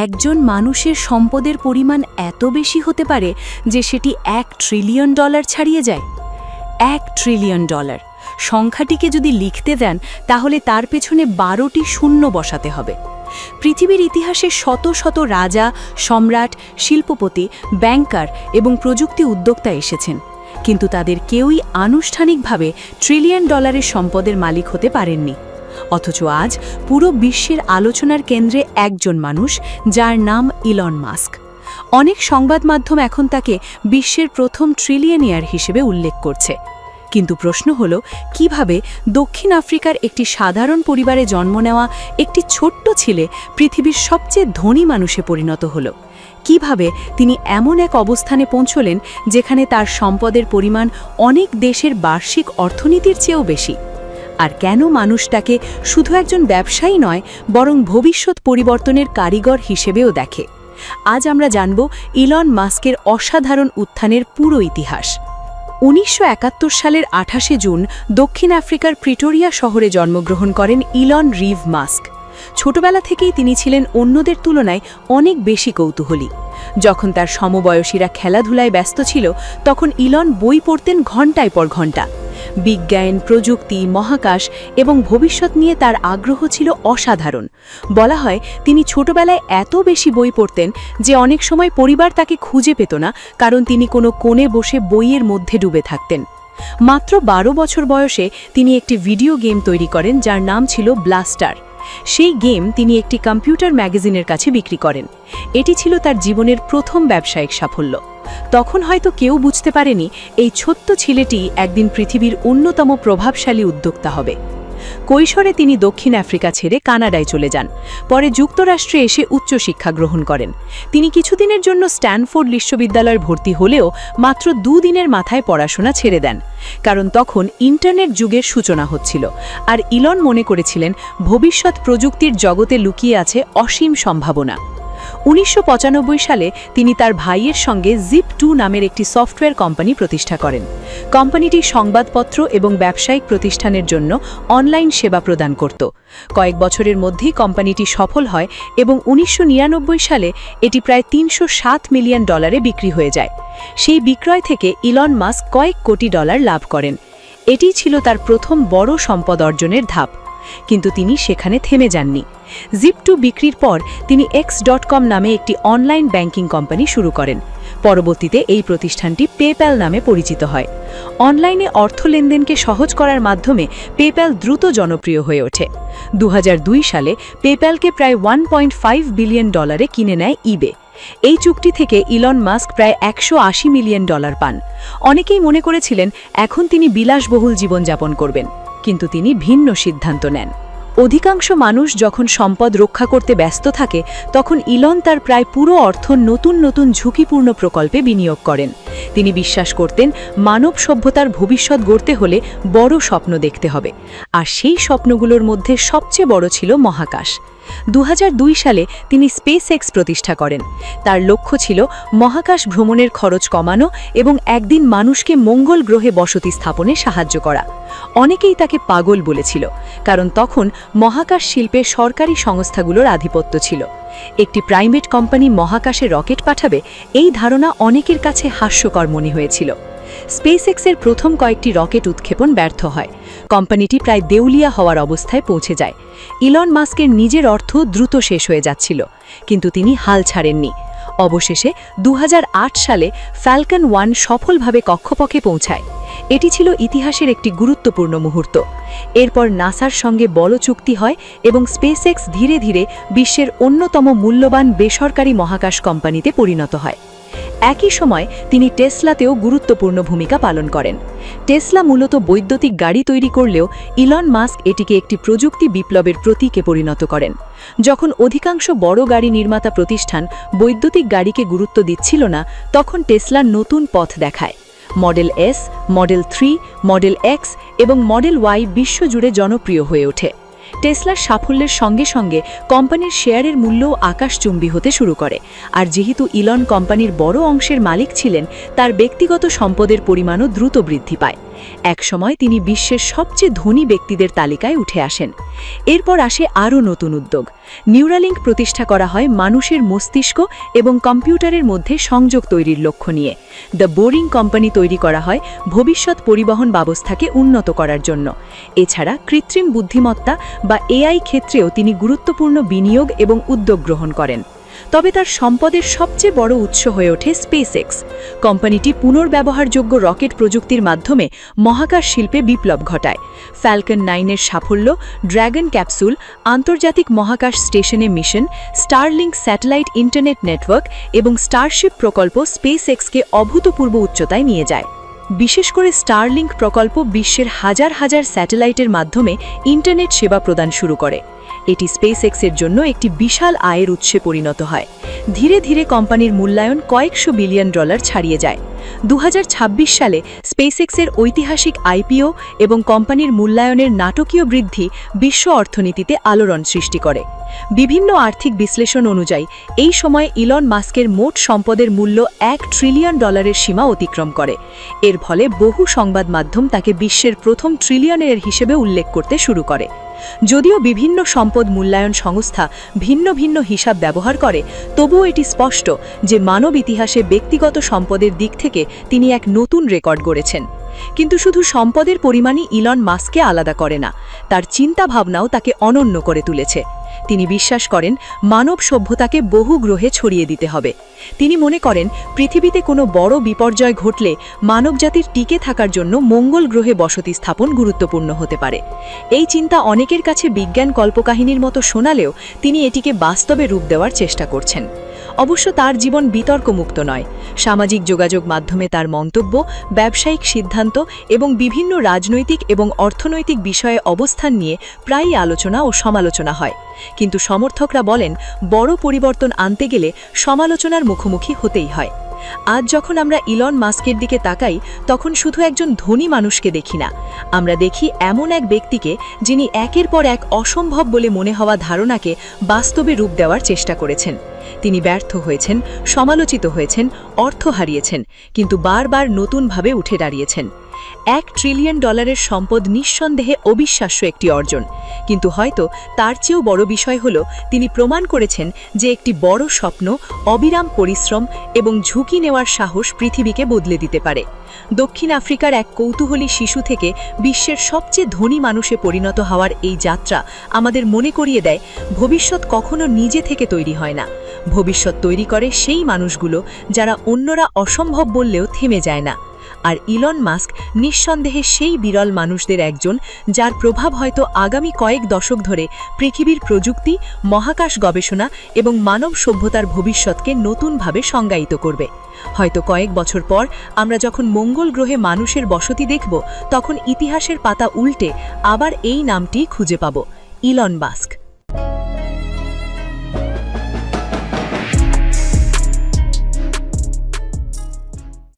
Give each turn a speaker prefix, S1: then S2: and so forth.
S1: একজন মানুষের সম্পদের পরিমাণ এত বেশি হতে পারে যে সেটি $1 ট্রিলিয়ন ছাড়িয়ে যায়? $1 ট্রিলিয়ন। সংখ্যাটিকে যদি লিখতে দেন তাহলে তার পেছনে 12টি শূন্য বসাতে হবে। পৃথিবীর ইতিহাসে শত শত রাজা, সম্রাট, শিল্পপতি, ব্যাংকার এবং প্রযুক্তি উদ্যোক্তা এসেছেন, কিন্তু তাদের কেউই আনুষ্ঠানিকভাবে $1 ট্রিলিয়ন সম্পদের মালিক হতে পারেননি। অথচ আজ পুরো বিশ্বের আলোচনার কেন্দ্রে একজন মানুষ, যার নাম ইলন মাস্ক। অনেক সংবাদ মাধ্যম এখন তাকে বিশ্বের প্রথম ট্রিলিয়নিয়ার হিসেবে উল্লেখ করছে। কিন্তু প্রশ্ন হল, কিভাবে দক্ষিণ আফ্রিকার একটি সাধারণ পরিবারে জন্ম নেওয়া একটি ছোট্ট ছেলে পৃথিবীর সবচেয়ে ধনী মানুষে পরিণত হল? কিভাবে তিনি এমন এক অবস্থানে পৌঁছলেন যেখানে তার সম্পদের পরিমাণ অনেক দেশের বার্ষিক অর্থনীতির চেয়েও বেশি? আর কেন মানুষ তাকে শুধু একজন ব্যবসায়ী নয়, বরং ভবিষ্যৎ পরিবর্তনের কারিগর হিসেবেও দেখে? আজ আমরা জানব ইলন মাস্কের অসাধারণ উত্থানের পুরো ইতিহাস। 1971 সালের 28শে জুন দক্ষিণ আফ্রিকার প্রিটোরিয়া শহরে জন্মগ্রহণ করেন ইলন রিভ মাস্ক। ছোটবেলা থেকেই তিনি ছিলেন অন্যদের তুলনায় অনেক বেশি কৌতূহলী। যখন তার সমবয়সীরা খেলাধুলায় ব্যস্ত ছিল, তখন ইলন বই পড়তেন ঘণ্টার পর ঘণ্টা। বিজ্ঞান, প্রযুক্তি, মহাকাশ এবং ভবিষ্যৎ নিয়ে তার আগ্রহ ছিল অসাধারণ। বলা হয় তিনি ছোটবেলায় এত বেশি বই পড়তেন যে অনেক সময় পরিবার তাকে খুঁজে পেত না, কারণ তিনি কোনো কোণে বসে বইয়ের মধ্যে ডুবে থাকতেন। মাত্র 12 বছর বয়সে তিনি একটি ভিডিও গেম তৈরি করেন যার নাম ছিল ব্লাস্টার। সেই গেম তিনি একটি কম্পিউটার ম্যাগাজিনের কাছে বিক্রি করেন। এটি ছিল তার জীবনের প্রথম ব্যবসায়িক সাফল্য। তখন হয়তো কেউ বুঝতে পারেনি এই ছোট্ট ছেলেটি একদিন পৃথিবীর অন্যতম প্রভাবশালী উদ্যোক্তা হবে। কৈশোরে তিনি দক্ষিণ আফ্রিকা ছেড়ে কানাডায় চলে যান। পরে যুক্তরাষ্ট্রে এসে উচ্চশিক্ষা গ্রহণ করেন। তিনি কিছুদিনের জন্য স্ট্যানফোর্ড বিশ্ববিদ্যালয়ে ভর্তি হলেও মাত্র 2 দিনের মাথায় পড়াশোনা ছেড়ে দেন, কারণ তখন ইন্টারনেট যুগের সূচনা হচ্ছিল, আর ইলন মনে করেছিলেন ভবিষ্যৎ প্রযুক্তির জগতে লুকিয়ে আছে অসীম সম্ভাবনা। 1995 সালে তিনি তার ভাইয়ের সঙ্গে Zip2 নামের একটি সফটওয়্যার কোম্পানি প্রতিষ্ঠা করেন। কোম্পানিটি সংবাদপত্র এবং ব্যবসায়িক প্রতিষ্ঠানের জন্য অনলাইন সেবা প্রদান করত। কয়েক বছরের মধ্যেই কোম্পানিটি সফল হয় এবং 1999 সালে এটি প্রায় $307 মিলিয়ন বিক্রি হয়ে যায়। সেই বিক্রয় থেকে ইলন মাস্ক কয়েক কোটি ডলার লাভ করেন। এটিই ছিল তার প্রথম বড় সম্পদ অর্জনের ধাপ। কিন্তু তিনি সেখানে থেমে যাননি। Zip2 বিক্রির পর তিনি X.com নামে একটি অনলাইন ব্যাংকিং কোম্পানি শুরু করেন। পরবর্তীতে এই প্রতিষ্ঠানটি পেপ্যাল নামে পরিচিত হয়। অনলাইনে অর্থ লেনদেনকে সহজ করার মাধ্যমে পেপ্যাল দ্রুত জনপ্রিয় হয়ে ওঠে। 2002 সালে পেপ্যালকে প্রায় $1.5 বিলিয়ন কিনে নেয় ইবে। এই চুক্তি থেকে ইলন মাস্ক প্রায় $180 মিলিয়ন পান। অনেকেই মনে করেছিলেন এখন তিনি বিলাসবহুল জীবনযাপন করবেন, কিন্তু তিনি ভিন্ন সিদ্ধান্ত নেন। অধিকাংশ মানুষ যখন সম্পদ রক্ষা করতে ব্যস্ত থাকে, তখন ইলন তার প্রায় পুরো অর্থ নতুন নতুন ঝুঁকিপূর্ণ প্রকল্পে বিনিয়োগ করেন। তিনি বিশ্বাস করতেন মানব সভ্যতার ভবিষ্যৎ গড়তে হলে বড় স্বপ্ন দেখতে হবে, আর সেই স্বপ্নগুলোর মধ্যে সবচেয়ে বড় ছিল মহাকাশ। 2002 সালে তিনি SpaceX প্রতিষ্ঠা করেন। তার লক্ষ্য ছিল মহাকাশ ভ্রমণের খরচ কমানো এবং একদিন মানুষকে মঙ্গল গ্রহে বসতি স্থাপনে সাহায্য করা। অনেকেই তাকে পাগল বলেছিল, কারণ তখন মহাকাশ শিল্পে সরকারি সংস্থাগুলোর আধিপত্য ছিল। একটি প্রাইভেট কোম্পানি মহাকাশে রকেট পাঠাবে, এই ধারণা অনেকের কাছে হাস্যকর মনে হয়েছিল। SpaceX-এর প্রথম কয়েকটি রকেট উৎক্ষেপণ ব্যর্থ হয়। কোম্পানিটি প্রায় দেউলিয়া হওয়ার অবস্থায় পৌঁছে যায়। ইলন মাস্কের নিজের অর্থ দ্রুত শেষ হয়ে যাচ্ছিল, কিন্তু তিনি হাল ছাড়েননি। অবশেষে 2008 সালে ফ্যালকন 1 সফলভাবে কক্ষপথে পৌঁছায়। এটি ছিল ইতিহাসের একটি গুরুত্বপূর্ণ মুহূর্ত। এরপর নাসার সঙ্গে বড় চুক্তি হয় এবং SpaceX ধীরে ধীরে বিশ্বের অন্যতম মূল্যবান বেসরকারি মহাকাশ কোম্পানিতে পরিণত হয়। একই সময় তিনি টেসলাতেও গুরুত্বপূর্ণ ভূমিকা পালন করেন। টেসলা মূলত বৈদ্যুতিক গাড়ি তৈরি করলেও ইলন মাস্ক এটিকে একটি প্রযুক্তি বিপ্লবের প্রতীকে পরিণত করেন। যখন অধিকাংশ বড় গাড়ি নির্মাতা প্রতিষ্ঠান বৈদ্যুতিক গাড়িকে গুরুত্ব দিচ্ছিল না, তখন টেসলা নতুন পথ দেখায়। Model S, model 3, model X এবং মডেল Y বিশ্বজুড়ে জনপ্রিয় হয়ে ওঠে। টেসলার সাফল্যের সঙ্গে সঙ্গে কোম্পানির শেয়ারের মূল্যও আকাশচুম্বী হতে শুরু করে, আর যেহেতু ইলন কোম্পানির বড় অংশের মালিক ছিলেন, তার ব্যক্তিগত সম্পদের পরিমাণও দ্রুত বৃদ্ধি পায়। একসময় তিনি বিশ্বের সবচেয়ে ধনী ব্যক্তিদের তালিকায় উঠে আসেন। এরপর আসে আরও নতুন উদ্যোগ। নিউরালিঙ্ক প্রতিষ্ঠা করা হয় মানুষের মস্তিষ্ক এবং কম্পিউটারের মধ্যে সংযোগ তৈরির লক্ষ্য নিয়ে। দ্য বোরিং কোম্পানি তৈরি করা হয় ভবিষ্যৎ পরিবহন ব্যবস্থাকে উন্নত করার জন্য। এছাড়া কৃত্রিম বুদ্ধিমত্তা বা এআই ক্ষেত্রেও তিনি গুরুত্বপূর্ণ বিনিয়োগ এবং উদ্যোগ গ্রহণ করেন। তবে তার সম্পদের সবচেয়ে বড় উৎস হয়ে ওঠে স্পেসএক্স। কোম্পানিটি পুনর্ব্যবহারযোগ্য রকেট প্রযুক্তির মাধ্যমে মহাকাশ শিল্পে বিপ্লব ঘটায়। ফ্যালকন 9-এর সাফল্য, ড্র্যাগন ক্যাপসুল, আন্তর্জাতিক মহাকাশ স্টেশনে mission, Starlink satellite internet network এবং স্টারশিপ প্রকল্প স্পেসএক্সকে অভূতপূর্ব উচ্চতায় নিয়ে যায়। বিশেষ করে স্টারলিংক প্রকল্প বিশ্বের হাজার হাজার স্যাটেলাইটের মাধ্যমে ইন্টারনেট সেবা প্রদান শুরু করে। এটি স্পেসএক্সের জন্য একটি বিশাল আয়ের উৎসে পরিণত হয়। ধীরে ধীরে কোম্পানির মূল্যায়ন কয়েকশো বিলিয়ন ডলার ছাড়িয়ে যায়। 2026 সালে স্পেসএক্সের ঐতিহাসিক আইপিও এবং কোম্পানির মূল্যায়নের নাটকীয় বৃদ্ধি বিশ্ব অর্থনীতিতে আলোড়ন সৃষ্টি করে। বিভিন্ন আর্থিক বিশ্লেষণ অনুযায়ী এই সময়ে ইলন মাস্কের মোট সম্পদের মূল্য $1 ট্রিলিয়ন সীমা অতিক্রম করে। এর ফলে বহু সংবাদ মাধ্যম তাকে বিশ্বের প্রথম ট্রিলিয়নের হিসেবে উল্লেখ করতে শুরু করে। যদিও বিভিন্ন সম্পদ মূল্যায়ন সংস্থা ভিন্ন ভিন্ন হিসাব ব্যবহার করে, তবুও এটি স্পষ্ট যে মানব ইতিহাসে ব্যক্তিগত সম্পদের দিক থেকে তিনি এক নতুন রেকর্ড গড়েছেন। কিন্তু শুধু সম্পদের পরিমাণই ইলন মাস্ককে আলাদা করে না, তার চিন্তাভাবনাও তাকে অনন্য করে তুলেছে। তিনি বিশ্বাস করেন মানব সভ্যতাকে বহু গ্রহে ছড়িয়ে দিতে হবে। তিনি মনে করেন পৃথিবীতে কোনো বড় বিপর্যয় ঘটলে মানবজাতির টিকে থাকার জন্য মঙ্গল গ্রহে বসতি স্থাপন গুরুত্বপূর্ণ হতে পারে। এই চিন্তা অনেকের কাছে বিজ্ঞান কল্পকাহিনীর মতো শোনালেও তিনি এটিকে বাস্তবে রূপ দেওয়ার চেষ্টা করছেন। অবশ্য তার জীবন বিতর্কমুক্ত নয়। সামাজিক যোগাযোগ মাধ্যমে তার মন্তব্য, ব্যবসায়িক সিদ্ধান্ত এবং বিভিন্ন রাজনৈতিক এবং অর্থনৈতিক বিষয়ে অবস্থান নিয়ে প্রায়ই আলোচনা ও সমালোচনা হয়। কিন্তু সমর্থকরা বলেন বড় পরিবর্তন আনতে গেলে সমালোচনার মুখোমুখি হতেই হয়। আজ যখন আমরা ইলন মাস্কের দিকে তাকাই, তখন শুধু একজন ধনী মানুষকে দেখি না, আমরা দেখি এমন এক ব্যক্তিকে যিনি একের পর এক অসম্ভব বলে মনে হওয়া ধারণাকে বাস্তবে রূপ দেওয়ার চেষ্টা করেছেন। তিনি ব্যর্থ হয়েছেন, সমালোচিত হয়েছেন, অর্থ হারিয়েছেন, কিন্তু বারবার নতুনভাবে উঠে দাঁড়িয়েছেন। $1 ট্রিলিয়ন সম্পদ নিঃসন্দেহে অবিশ্বাস্য একটি অর্জন, কিন্তু হয়তো তার চেয়েও বড় বিষয় হল তিনি প্রমাণ করেছেন যে একটি বড় স্বপ্ন, অবিরাম পরিশ্রম এবং ঝুঁকি নেওয়ার সাহস পৃথিবীকে বদলে দিতে পারে। দক্ষিণ আফ্রিকার এক কৌতূহলী শিশু থেকে বিশ্বের সবচেয়ে ধনী মানুষে পরিণত হওয়ার এই যাত্রা আমাদের মনে করিয়ে দেয় ভবিষ্যৎ কখনো নিজে থেকে তৈরি হয় না। ভবিষ্যৎ তৈরি করে সেই মানুষগুলো যারা অন্যরা অসম্ভব বললেও থেমে যায় না। আর ইলন মাস্ক নিঃসন্দেহে সেই বিরল মানুষদের একজন, যার প্রভাব হয়তো আগামী কয়েক দশক ধরে পৃথিবীর প্রযুক্তি, মহাকাশ গবেষণা এবং মানব সভ্যতার ভবিষ্যৎকে নতুনভাবে সংজ্ঞায়িত করবে। হয়তো কয়েক বছর পর আমরা যখন মঙ্গল গ্রহে মানুষের বসতি দেখব, তখন ইতিহাসের পাতা উল্টে আবার এই নামটি খুঁজে পাব, ইলন মাস্ক।